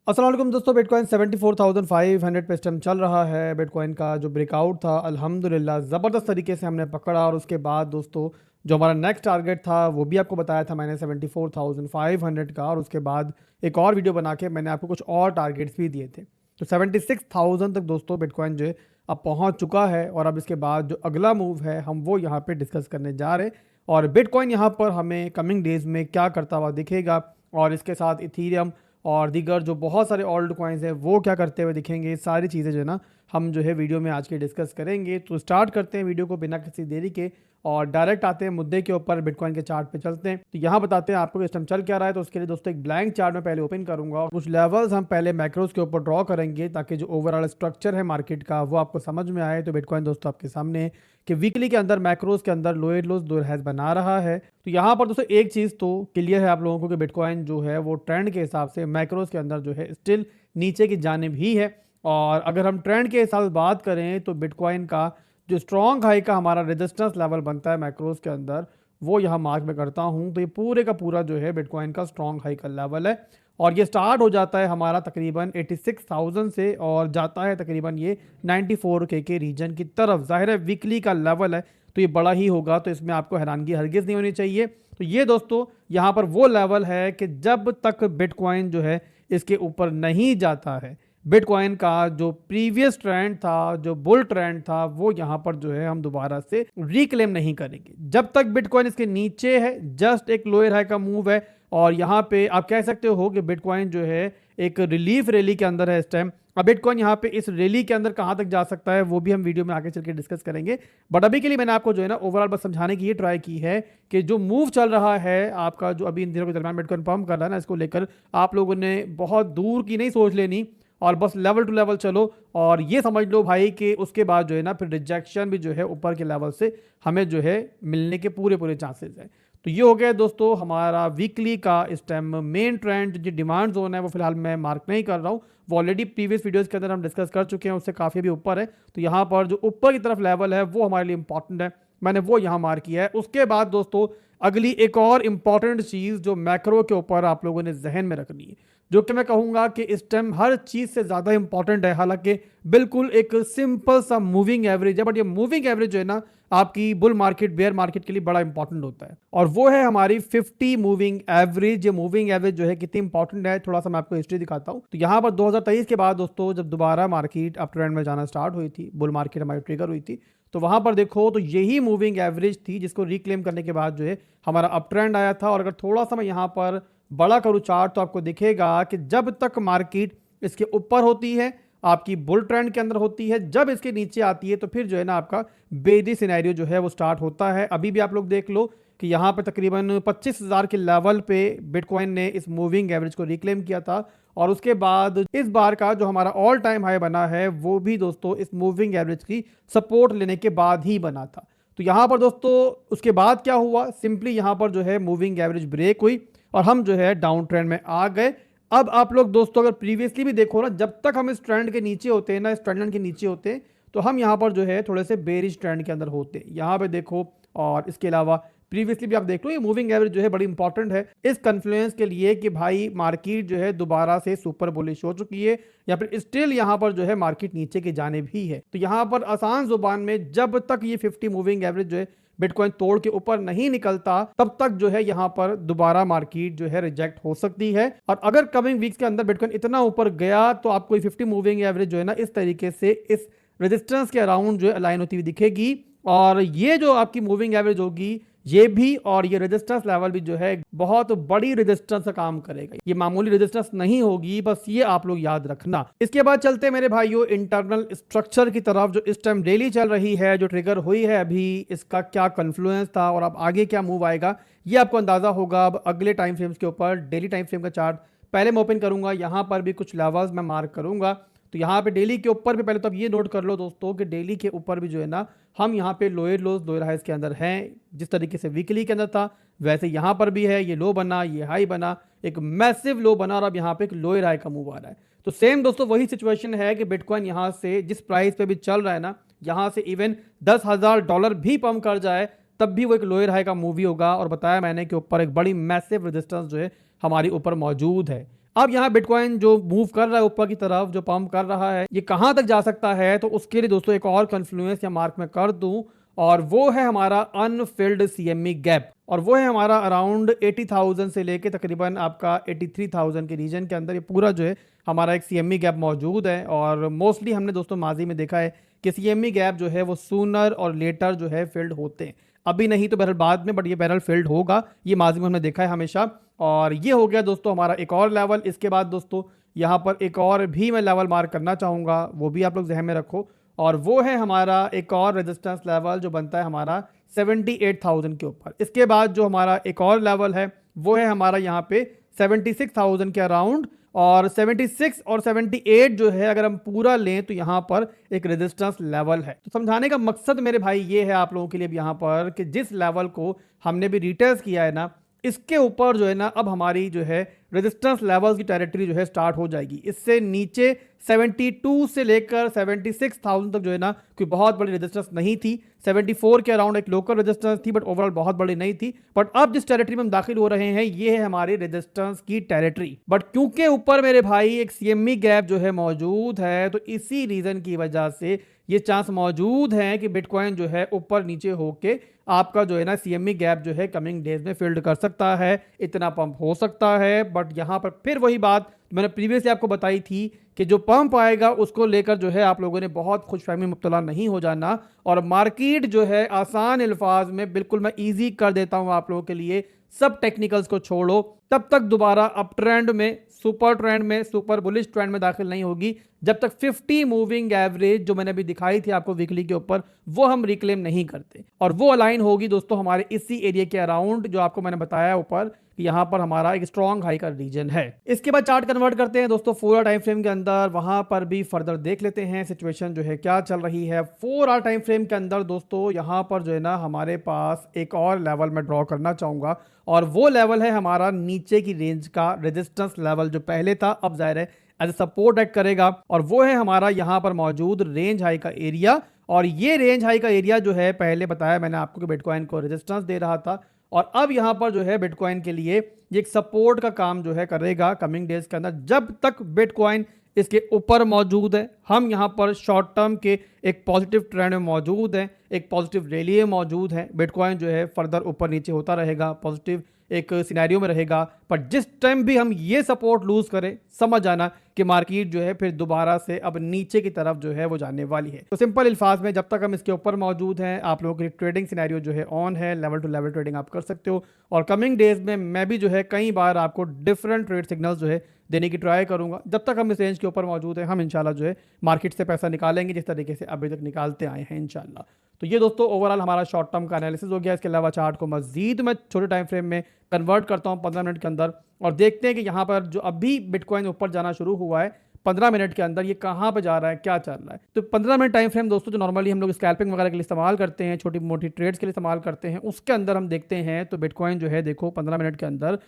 अस्सलाम वालेकुम दोस्तों, बिटकॉइन 74,500 पे इस टाइम चल रहा है। बिटकॉइन का जो ब्रेकआउट था अल्हम्दुलिल्लाह ज़बरदस्त तरीके से हमने पकड़ा और उसके बाद दोस्तों जो हमारा नेक्स्ट टारगेट था वो भी आपको बताया था मैंने 74,500 का, और उसके बाद एक और वीडियो बना के मैंने आपको कुछ और टारगेट्स भी दिए थे। तो 76,000 तक दोस्तों बिटकॉइन जो है अब पहुँच चुका है, और अब इसके बाद जो अगला मूव है हम वो यहाँ पर डिस्कस करने जा रहे हैं। और बिटकॉइन यहाँ पर हमें कमिंग डेज़ में क्या करता हुआ दिखेगा, और इसके साथ इथीरियम और दीगर जो बहुत सारे ओल्ड कॉइन्स हैं वो क्या करते हुए दिखेंगे, सारी चीज़ें जो है ना हम जो है वीडियो में आज के डिस्कस करेंगे। तो स्टार्ट करते हैं वीडियो को बिना किसी देरी के और डायरेक्ट आते हैं मुद्दे के ऊपर। बिटकॉइन के चार्ट पे चलते हैं। तो यहाँ बताते हैं आपको इस टाइम चल क्या रहा है। तो उसके लिए दोस्तों एक ब्लैंक चार्ट में पहले ओपन करूंगा और कुछ लेवल्स हम पहले मैक्रोस के ऊपर ड्रॉ करेंगे ताकि जो ओवरऑल स्ट्रक्चर है मार्केट का वो आपको समझ में आए। तो बिटकॉइन दोस्तों आपके सामने है कि वीकली के अंदर मैक्रोस के अंदर लोअर लोज दो हैज बना रहा है। तो यहाँ पर दोस्तों एक चीज़ तो क्लियर है आप लोगों को कि बिटकॉइन जो है वो ट्रेंड के हिसाब से मैक्रोस के अंदर जो है स्टिल नीचे की जानिब ही है। और अगर हम ट्रेंड के हिसाब से बात करें तो बिटकॉइन का जो स्ट्रॉन्ग हाई का हमारा रेजिस्टेंस लेवल बनता है मैक्रोस के अंदर वो यहाँ मार्क में करता हूँ। तो ये पूरे का पूरा जो है बिटकॉइन का स्ट्रॉन्ग हाई का लेवल है, और ये स्टार्ट हो जाता है हमारा तकरीबन 86,000 से और जाता है तकरीबन ये 94K के रीजन की तरफ। जाहिर है वीकली का लेवल है तो ये बड़ा ही होगा, तो इसमें आपको हैरानगी हरगिज़ नहीं होनी चाहिए। तो ये दोस्तों यहाँ पर वो लेवल है कि जब तक बिटकॉइन जो है इसके ऊपर नहीं जाता है, बिटकॉइन का जो प्रीवियस ट्रेंड था, जो बुल ट्रेंड था, वो यहाँ पर जो है हम दोबारा से रिक्लेम नहीं करेंगे। जब तक बिटकॉइन इसके नीचे है, जस्ट एक लोअर हाई का मूव है, और यहाँ पे आप कह सकते हो कि बिटकॉइन जो है एक रिलीफ रैली के अंदर है इस टाइम। अब बिटकॉइन यहाँ पे इस रैली के अंदर कहाँ तक जा सकता है वो भी हम वीडियो में आगे चल के डिस्कस करेंगे। बट अभी के लिए मैंने आपको जो है ना ओवरऑल बस समझाने की ये ट्राई की है कि जो मूव चल रहा है आपका, जो अभी इन दिनों के दरमियान बिटकॉइन पंप कर रहा है ना, इसको लेकर आप लोगों ने बहुत दूर की नहीं सोच लेनी और बस लेवल टू लेवल चलो और ये समझ लो भाई कि उसके बाद जो है ना फिर रिजेक्शन भी जो है ऊपर के लेवल से हमें जो है मिलने के पूरे पूरे चांसेस हैं। तो ये हो गया दोस्तों हमारा वीकली का इस टाइम मेन ट्रेंड। जो डिमांड जोन है वो फिलहाल मैं मार्क नहीं कर रहा हूँ, वो ऑलरेडी प्रीवियस वीडियोस के अंदर हम डिस्कस कर चुके हैं, उससे काफ़ी भी ऊपर है। तो यहाँ पर जो ऊपर की तरफ लेवल है वो हमारे लिए इंपॉर्टेंट है, मैंने वो यहाँ मार्क किया है। उसके बाद दोस्तों अगली एक और इंपॉर्टेंट चीज़ जो मैक्रो के ऊपर आप लोगों ने जहन में रखनी है, जो कि मैं कहूँगा कि इस टाइम हर चीज़ से ज़्यादा इंपॉर्टेंट है। हालांकि बिल्कुल एक सिंपल सा मूविंग एवरेज है, बट ये मूविंग एवरेज जो है ना आपकी बुल मार्केट बेयर मार्केट के लिए बड़ा इंपॉर्टेंट होता है, और वो है हमारी 50 मूविंग एवरेज। ये मूविंग एवरेज जो है कितनी इंपॉर्टेंट है, थोड़ा सा मैं आपको हिस्ट्री दिखाता हूँ। तो यहाँ पर 2023 के बाद दोस्तों जब दोबारा मार्केट अप ट्रेंड में जाना स्टार्ट हुई थी, बुल मार्केट हमारी ट्रिगर हुई थी, तो वहां पर देखो तो यही मूविंग एवरेज थी जिसको रिक्लेम करने के बाद जो है हमारा अप ट्रेंड आया था। और अगर थोड़ा सा मैं यहाँ पर बड़ा करूँ चार्ट तो आपको दिखेगा कि जब तक मार्केट इसके ऊपर होती है आपकी बुल ट्रेंड के अंदर होती है, जब इसके नीचे आती है तो फिर जो है ना आपका बेरी सिनेरियो जो है वो स्टार्ट होता है। अभी भी आप लोग देख लो कि यहाँ पे तकरीबन 25,000 के लेवल पे बिटकॉइन ने इस मूविंग एवरेज को रिक्लेम किया था, और उसके बाद इस बार का जो हमारा ऑल टाइम हाई बना है वो भी दोस्तों इस मूविंग एवरेज की सपोर्ट लेने के बाद ही बना था। तो यहाँ पर दोस्तों उसके बाद क्या हुआ, सिंपली यहाँ पर जो है मूविंग एवरेज ब्रेक हुई और हम जो है डाउन ट्रेंड में आ गए। अब आप लोग दोस्तों अगर प्रीवियसली भी देखो ना, जब तक हम इस ट्रेंड के नीचे होते हैं ना, इस ट्रेंड लाइन के नीचे होते हैं, तो हम यहाँ पर जो है थोड़े से बेरिश ट्रेंड के अंदर होते हैं, यहाँ पे देखो। और इसके अलावा प्रीवियसली भी आप देख लो, ये मूविंग एवरेज जो है बड़ी इंपॉर्टेंट है इस कन्फ्लुएंस के लिए कि भाई मार्केट जो है दोबारा से सुपर बुलिश हो चुकी है या फिर स्टिल यहाँ पर जो है मार्केट नीचे की जानिब ही है। तो यहाँ पर आसान जुबान में जब तक ये 50 मूविंग एवरेज जो है बिटकॉइन तोड़ के ऊपर नहीं निकलता तब तक जो है यहाँ पर दोबारा मार्केट जो है रिजेक्ट हो सकती है। और अगर कमिंग वीक्स के अंदर बिटकॉइन इतना ऊपर गया तो आपको 50 मूविंग एवरेज जो है ना इस तरीके से इस रेजिस्टेंस के अराउंड जो है अलाइन होती हुई दिखेगी, और ये जो आपकी मूविंग एवरेज होगी ये भी और ये रेजिस्टेंस लेवल भी जो है बहुत बड़ी रेजिस्टेंस का काम करेगा, ये मामूली रेजिस्टेंस नहीं होगी, बस ये आप लोग याद रखना। इसके बाद चलते मेरे भाइयों इंटरनल स्ट्रक्चर की तरफ, जो इस टाइम डेली चल रही है, जो ट्रिगर हुई है अभी, इसका क्या कन्फ्लुएंस था और अब आगे क्या मूव आएगा ये आपको अंदाजा होगा अब अगले टाइम फ्रेम्स के ऊपर। डेली टाइम फ्रेम का चार्ट पहले मैं ओपन करूंगा, यहाँ पर भी कुछ लेवल्स मैं मार्क करूंगा। तो यहाँ पे डेली के ऊपर भी पहले तो आप ये नोट कर लो दोस्तों कि डेली के ऊपर भी जो है ना हम यहाँ पे लोअर लोज लोअर हाइज के अंदर हैं। जिस तरीके से वीकली के अंदर था वैसे यहाँ पर भी है, ये लो बना, ये हाई बना, एक मैसिव लो बना, और अब यहाँ पे एक लोअर हाई का मूव आ रहा है। तो सेम दोस्तों वही सिचुएशन है कि बिटकॉइन यहाँ से जिस प्राइस पे भी चल रहा है ना, यहाँ से इवन $10,000 भी पंप कर जाए तब भी वो एक लोअर हाई का मूव ही होगा। और बताया मैंने कि ऊपर एक बड़ी मैसिव रेजिस्टेंस जो है हमारी ऊपर मौजूद है। अब यहाँ बिटकॉइन जो मूव कर रहा है ऊपर की तरफ, जो पंप कर रहा है, ये कहाँ तक जा सकता है, तो उसके लिए दोस्तों एक और कन्फ्लुएंस या मार्क में कर दूं, और वो है हमारा अनफिल्ड सीएमई गैप, और वो है हमारा अराउंड 80,000 से लेके तकरीबन आपका 83,000 के रीजन के अंदर ये पूरा जो है हमारा एक सीएमई गैप मौजूद है। और मोस्टली हमने दोस्तों माजी में देखा है कि सीएमई गैप जो है वो सूनर और लेटर जो है फिल्ड होते हैं, अभी नहीं तो बहरहाल बाद में, बट ये बहरहाल फिल्ड होगा, ये माजी में हमने देखा है हमेशा। और ये हो गया दोस्तों हमारा एक और लेवल। इसके बाद दोस्तों यहाँ पर एक और भी मैं लेवल मार्क करना चाहूँगा, वो भी आप लोग जहन में रखो, और वो है हमारा एक और रेजिस्टेंस लेवल जो बनता है हमारा 78,000 के ऊपर। इसके बाद जो हमारा एक और लेवल है वो है हमारा यहाँ पे 76,000 के अराउंड, और 76 और 78 जो है अगर हम पूरा लें तो यहाँ पर एक रेजिस्टेंस लेवल है। तो समझाने का मकसद मेरे भाई ये है आप लोगों के लिए यहाँ पर कि जिस लेवल को हमने भी रिटेस्ट किया है ना, इसके ऊपर जो है ना अब हमारी जो है रेजिस्टेंस लेवल्स की टेरिटरी जो है स्टार्ट हो जाएगी। इससे नीचे 72 से लेकर 76,000 तक जो है ना कोई बहुत बड़ी रेजिस्टेंस नहीं थी। 74 के अराउंड एक लोकल रेजिस्टेंस थी, बट ओवरऑल बहुत बड़ी नहीं थी। बट अब जिस टेरिटरी में हम दाखिल हो रहे हैं ये है हमारी रेजिस्टेंस की टेरिटरी। बट क्योंकि ऊपर मेरे भाई एक सीएमई गैप जो है मौजूद है, तो इसी रीजन की वजह से ये चांस मौजूद है कि बिटकॉइन जो है ऊपर नीचे होके आपका जो है ना सीएमई गैप जो है कमिंग डेज में फिल्ड कर सकता है, इतना पंप हो सकता है। बट यहाँ पर फिर वही बात मैंने प्रीवियसली आपको बताई थी कि जो पंप आएगा उसको लेकर जो है आप लोगों ने बहुत खुशफहमी में मुब्तला नहीं हो जाना। और मार्केट जो है आसान अल्फाज में बिल्कुल मैं ईजी कर देता हूं आप लोगों के लिए, सब टेक्निकल्स को छोड़ो, तब तक दोबारा अप ट्रेंड में, सुपर ट्रेंड में, सुपर बुलिश ट्रेंड में दाखिल नहीं होगी जब तक 50 मूविंग एवरेज जो मैंने अभी दिखाई थी आपको वीकली के ऊपर वो हम रिक्लेम नहीं करते। और वो अलाइन होगी दोस्तों हमारे इसी एरिया के अराउंड जो आपको मैंने बताया ऊपर कि यहाँ पर हमारा एक स्ट्रॉन्ग हाई का रीजन है। इसके बाद चार्ट कन्वर्ट करते हैं दोस्तों 4 आवर टाइम फ्रेम के अंदर, वहां पर भी फर्दर देख लेते हैं सिचुएशन जो है क्या चल रही है। 4 आवर टाइम फ्रेम के अंदर दोस्तों यहाँ पर जो है ना हमारे पास एक और लेवल मैं ड्रॉ करना चाहूंगा, और वो लेवल है हमारा नीचे की रेंज का रेजिस्टेंस लेवल जो पहले था अब जाहिर है एज सपोर्ट एक्ट करेगा, और वो है हमारा यहाँ पर मौजूद रेंज हाई का एरिया। और ये रेंज हाई का एरिया जो है पहले बताया मैंने आपको कि बिटकॉइन को रेजिस्टेंस दे रहा था, और अब यहाँ पर जो है बिटकॉइन के लिए ये एक सपोर्ट का काम जो है करेगा कमिंग डेज के अंदर। जब तक बिटकॉइन इसके ऊपर मौजूद है हम यहाँ पर शॉर्ट टर्म के एक पॉजिटिव ट्रेंड में मौजूद है, एक पॉजिटिव रैली में मौजूद है। बिटकॉइन जो है फर्दर ऊपर नीचे होता रहेगा, पॉजिटिव एक सिनेरियो में रहेगा। पर जिस टाइम भी हम ये सपोर्ट लूज करें समझ जाना कि मार्केट जो है फिर दोबारा से अब नीचे की तरफ जो है वो जाने वाली है। तो सिंपल अल्फाज में जब तक हम इसके ऊपर मौजूद हैं आप लोगों की ट्रेडिंग सिनेरियो जो है ऑन है, लेवल टू लेवल ट्रेडिंग आप कर सकते हो। और कमिंग डेज में मैं भी जो है कई बार आपको डिफरेंट ट्रेड सिग्नल्स जो है देने की ट्राई करूंगा। जब तक हम इस रेंज के ऊपर मौजूद है हम इंशाल्लाह जो है मार्केट से पैसा निकालेंगे जिस तरीके से अभी तक निकालते आए हैं इंशाल्लाह। तो ये दोस्तों ओवरऑल हमारा शॉर्ट टर्म का एनालिसिस हो गया। इसके अलावा चार्ट को मजीद मैं छोटे टाइम फ्रेम में कन्वर्ट करता हूँ 15 मिनट के अंदर, और देखते हैं कि यहाँ पर जो अभी बिटकॉइन ऊपर जाना शुरू हुआ है 15 मिनट के अंदर ये कहाँ पे जा रहा है, क्या चल रहा है। तो 15 मिनट टाइम फ्रेम दोस्तों जो नॉर्मली हम लोग स्कैल्पिंग वगैरह के लिए इस्तेमाल करते हैं, छोटी मोटी ट्रेड्स के लिए इस्तेमाल करते हैं, उसके अंदर हम देखते हैं तो बिटकॉइन जो है देखो 15 मिनट के अंदर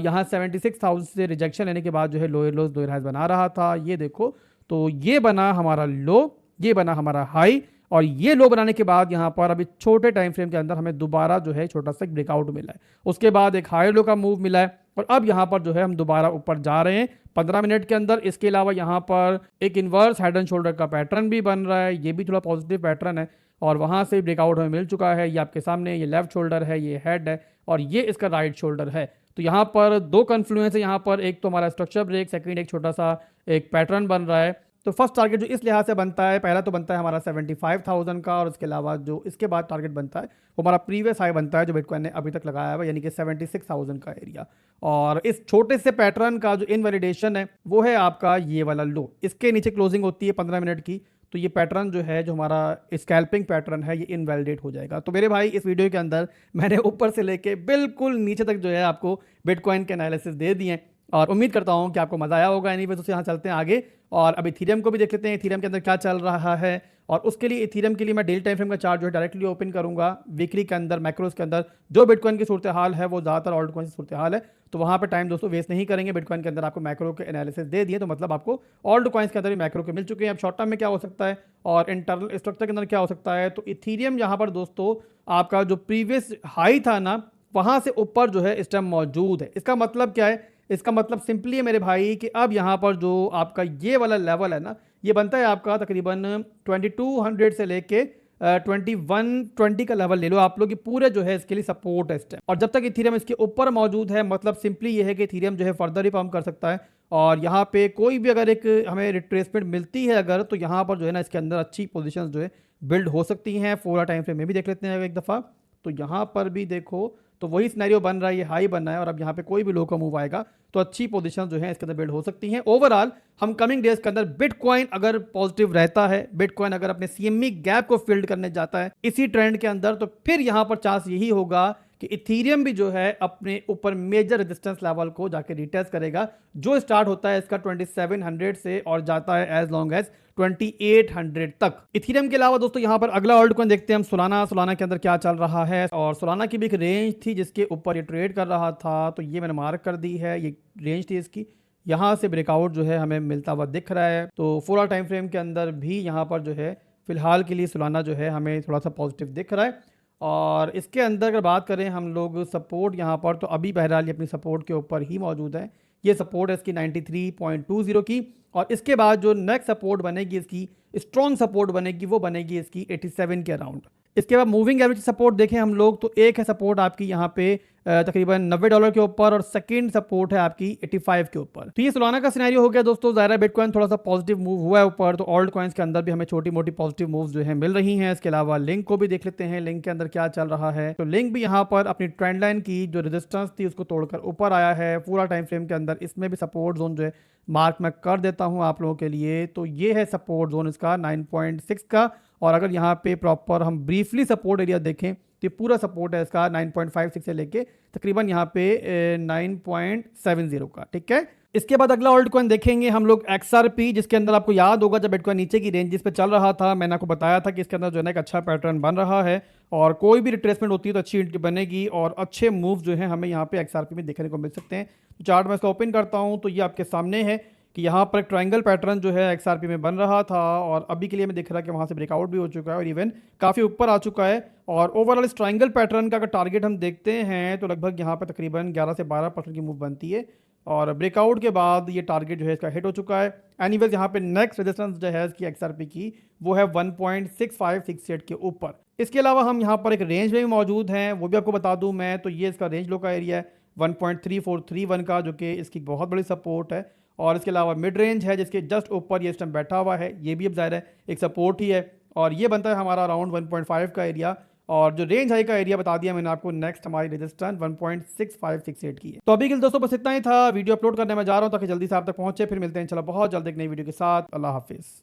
यहाँ 76,000 से रिजेक्शन लेने के बाद जो है लोअर लोज लोअर हाइज बना रहा था। ये देखो तो ये बना हमारा लो, ये बना हमारा हाई, और ये लो बनाने के बाद यहाँ पर अभी छोटे टाइम फ्रेम के अंदर हमें दोबारा जो है छोटा सा ब्रेकआउट मिला है, उसके बाद एक हाई लो का मूव मिला है, और अब यहाँ पर जो है हम दोबारा ऊपर जा रहे हैं 15 मिनट के अंदर। इसके अलावा यहाँ पर एक इन्वर्स हेड एंड शोल्डर का पैटर्न भी बन रहा है, ये भी थोड़ा पॉजिटिव पैटर्न है, और वहाँ से ब्रेकआउट हमें मिल चुका है। ये आपके सामने ये लेफ्ट शोल्डर है, ये हेड है, और ये इसका राइट शोल्डर है। तो यहाँ पर दो कन्फ्लुएंस है, यहाँ पर एक तो हमारा स्ट्रक्चर ब्रेक, सेकंड एक छोटा सा एक पैटर्न बन रहा है। तो फर्स्ट टारगेट जो इस लिहाज से बनता है, पहला तो बनता है हमारा 75,000 का, और उसके अलावा जो इसके बाद टारगेट बनता है वो हमारा प्रीवियस हाई बनता है जो बिटकॉइन ने अभी तक लगाया हुआ, यानी कि 76,000 का एरिया। और इस छोटे से पैटर्न का जो इनवैलिडेशन है वो है आपका ये वाला लो, इसके नीचे क्लोजिंग होती है 15 मिनट की, तो ये पैटर्न जो है जो हमारा स्कैल्पिंग पैटर्न है ये इनवैलिडेट हो जाएगा। तो मेरे भाई इस वीडियो के अंदर मैंने ऊपर से लेके बिल्कुल नीचे तक जो है आपको बिटकॉइन के एनालिसिस दे दिए, और उम्मीद करता हूं कि आपको मजा आया होगा। एनीवे तो यहाँ चलते हैं आगे, और अब इथीरियम को भी देख लेते हैं इथीरियम के अंदर क्या चल रहा है। और उसके लिए इथीरियम के लिए मैं डेली टाइम फ्रेम का चार्ट जो है डायरेक्टली ओपन करूंगा। वीकली के अंदर मैक्रोस के अंदर जो बिटकॉइन की सूरत हाल है वो ज़्यादातर ऑल्ट कॉइन की सूरत हाल है, तो वहाँ पर टाइम दोस्तों वेस्ट नहीं करेंगे। बिटकॉइन के अंदर आपको मैक्रो के एनालिसिस दे दिए, तो मतलब आपको ऑल्ट कॉइन्स के अंदर भी मैक्रो के मिल चुके हैं। अब शॉर्ट टर्म में क्या हो सकता है और इंटरनल स्ट्रक्चर के अंदर क्या हो सकता है। तो इथीरियम यहाँ पर दोस्तों आपका जो प्रीवियस हाई था ना वहाँ से ऊपर जो है इस टाइम मौजूद है। इसका मतलब क्या है, इसका मतलब सिंपली है मेरे भाई कि अब यहाँ पर जो आपका ये वाला लेवल है ना, ये बनता है आपका तकरीबन 2200 से लेके 2120 का लेवल ले लो आप लोग, ये पूरे जो है इसके लिए सपोर्ट टेस्ट है। और जब तक इथीरियम इसके ऊपर मौजूद है, मतलब सिंपली ये है कि इथीरियम जो है फर्दर ही पम्प कर सकता है। और यहाँ पे कोई भी अगर एक हमें रिट्रेसमेंट मिलती है अगर, तो यहाँ पर जो है ना इसके अंदर अच्छी पोजीशंस जो है बिल्ड हो सकती हैं। 4 टाइम फ्रेम में भी देख लेते हैं एक दफ़ा, तो यहाँ पर भी देखो तो वही सिनेरियो बन रहा है, ये हाई बन रहा है और अब यहाँ पे कोई भी लो का मूव आएगा तो अच्छी पोजीशन जो है इसके अंदर बिल्ड हो सकती हैं। ओवरऑल हम कमिंग डेज के अंदर बिटकॉइन अगर पॉजिटिव रहता है, बिटकॉइन अगर अपने सीएमई गैप को फिल्ड करने जाता है इसी ट्रेंड के अंदर, तो फिर यहाँ पर चांस यही होगा कि इथीरियम भी जो है अपने ऊपर मेजर रेजिस्टेंस लेवल को जाके रिटेस्ट करेगा, जो स्टार्ट होता है इसका 2700 से और जाता है एज लॉन्ग एज 2800 तक। इथीरियम के अलावा दोस्तों यहाँ पर अगला ऑल्ट कॉइन देखते हैं हम, सोलाना के अंदर क्या चल रहा है। और सोलाना की भी एक रेंज थी जिसके ऊपर ये ट्रेड कर रहा था, तो ये मैंने मार्क कर दी है, ये रेंज थी इसकी, यहाँ से ब्रेकआउट जो है हमें मिलता हुआ दिख रहा है। तो 4 टाइम फ्रेम के अंदर भी यहाँ पर जो है फिलहाल के लिए सोलाना जो है हमें थोड़ा सा पॉजिटिव दिख रहा है। और इसके अंदर अगर बात करें हम लोग सपोर्ट यहाँ पर, तो अभी बहरहाल ये अपनी सपोर्ट के ऊपर ही मौजूद है। ये सपोर्ट है इसकी 93.20 की, और इसके बाद जो नेक्स्ट सपोर्ट बनेगी इसकी, स्ट्रॉन्ग सपोर्ट बनेगी, वो बनेगी इसकी 87 के अराउंड। इसके बाद मूविंग एवरेज सपोर्ट देखें हम लोग, तो एक है सपोर्ट आपकी यहाँ पे तकरीबन $90 के ऊपर, और सेकंड सपोर्ट है आपकी 85 के ऊपर। तो ये सोलाना का सिनेरियो हो गया दोस्तों। ज़ाहिर है बिटकॉइन थोड़ा सा पॉजिटिव मूव हुआ है ऊपर, तो ऑल्ट कॉइन्स के अंदर भी हमें छोटी मोटी पॉजिटिव मूव्स जो है मिल रही हैं। इसके अलावा लिंक को भी देख लेते हैं, लिंक के अंदर क्या चल रहा है। तो लिंक भी यहाँ पर अपनी ट्रेंड लाइन की जो रेजिस्टेंस थी उसको तोड़कर ऊपर आया है पूरा टाइम फ्रेम के अंदर। इसमें भी सपोर्ट जोन जो है मार्क मैं कर देता हूँ आप लोगों के लिए, तो ये है सपोर्ट जोन इसका 9.6 का। और अगर यहाँ पे प्रॉपर हम ब्रीफली सपोर्ट एरिया देखें तो पूरा सपोर्ट है इसका 9.56 से लेके तकरीबन यहाँ पे 9.70 का, ठीक है। इसके बाद अगला ऑल्ट कॉइन देखेंगे हम लोग XRP, जिसके अंदर आपको याद होगा जब बिटकॉइन नीचे की रेंजेस पे चल रहा था मैंने आपको बताया था कि इसके अंदर जो है ना एक अच्छा पैटर्न बन रहा है, और कोई भी रिट्रेसमेंट होती है तो अच्छी बनेगी और अच्छे मूव जो है हमें यहाँ पे XRP में देखने को मिल सकते हैं। तो चार्ट में इसका ओपन करता हूँ तो ये आपके सामने है कि यहाँ पर एक ट्रायंगल पैटर्न जो है XRP में बन रहा था, और अभी के लिए मैं दिख रहा है कि वहाँ से ब्रेकआउट भी हो चुका है और इवन काफ़ी ऊपर आ चुका है। और ओवरऑल इस ट्रायंगल पैटर्न का अगर टारगेट हम देखते हैं तो लगभग यहाँ पर तकरीबन 11 से 12% की मूव बनती है, और ब्रेकआउट के बाद ये टारगेट जो है इसका हिट हो चुका है। एनीवेज यहाँ पे नेक्स्ट रेजिस्टेंस जो है इसकी XRP की वो है 1.6568 के ऊपर। इसके अलावा हम यहाँ पर एक रेंज में भी मौजूद हैं, वो भी आपको बता दूँ मैं, तो ये इसका रेंज लो का एरिया है 1.3431 का, जो कि इसकी बहुत बड़ी सपोर्ट है। और इसके अलावा मिड रेंज है जिसके जस्ट ऊपर ये स्टैम्प बैठा हुआ है, ये भी अब ज़ाहिर है एक सपोर्ट ही है, और ये बनता है हमारा अराउंड 1.5 का एरिया। और जो रेंज हाई का एरिया बता दिया मैंने आपको, नेक्स्ट हमारी रेजिस्टेंस 1.6568 की है। तो अभी के लिए दोस्तों बस इतना ही था, वीडियो अपलोड करने में जा रहा हूँ ताकि जल्दी से आप तक पहुंचे। फिर मिलते हैं इंशाल्लाह बहुत जल्द एक नई वीडियो के साथ। अल्लाह हाफिज़।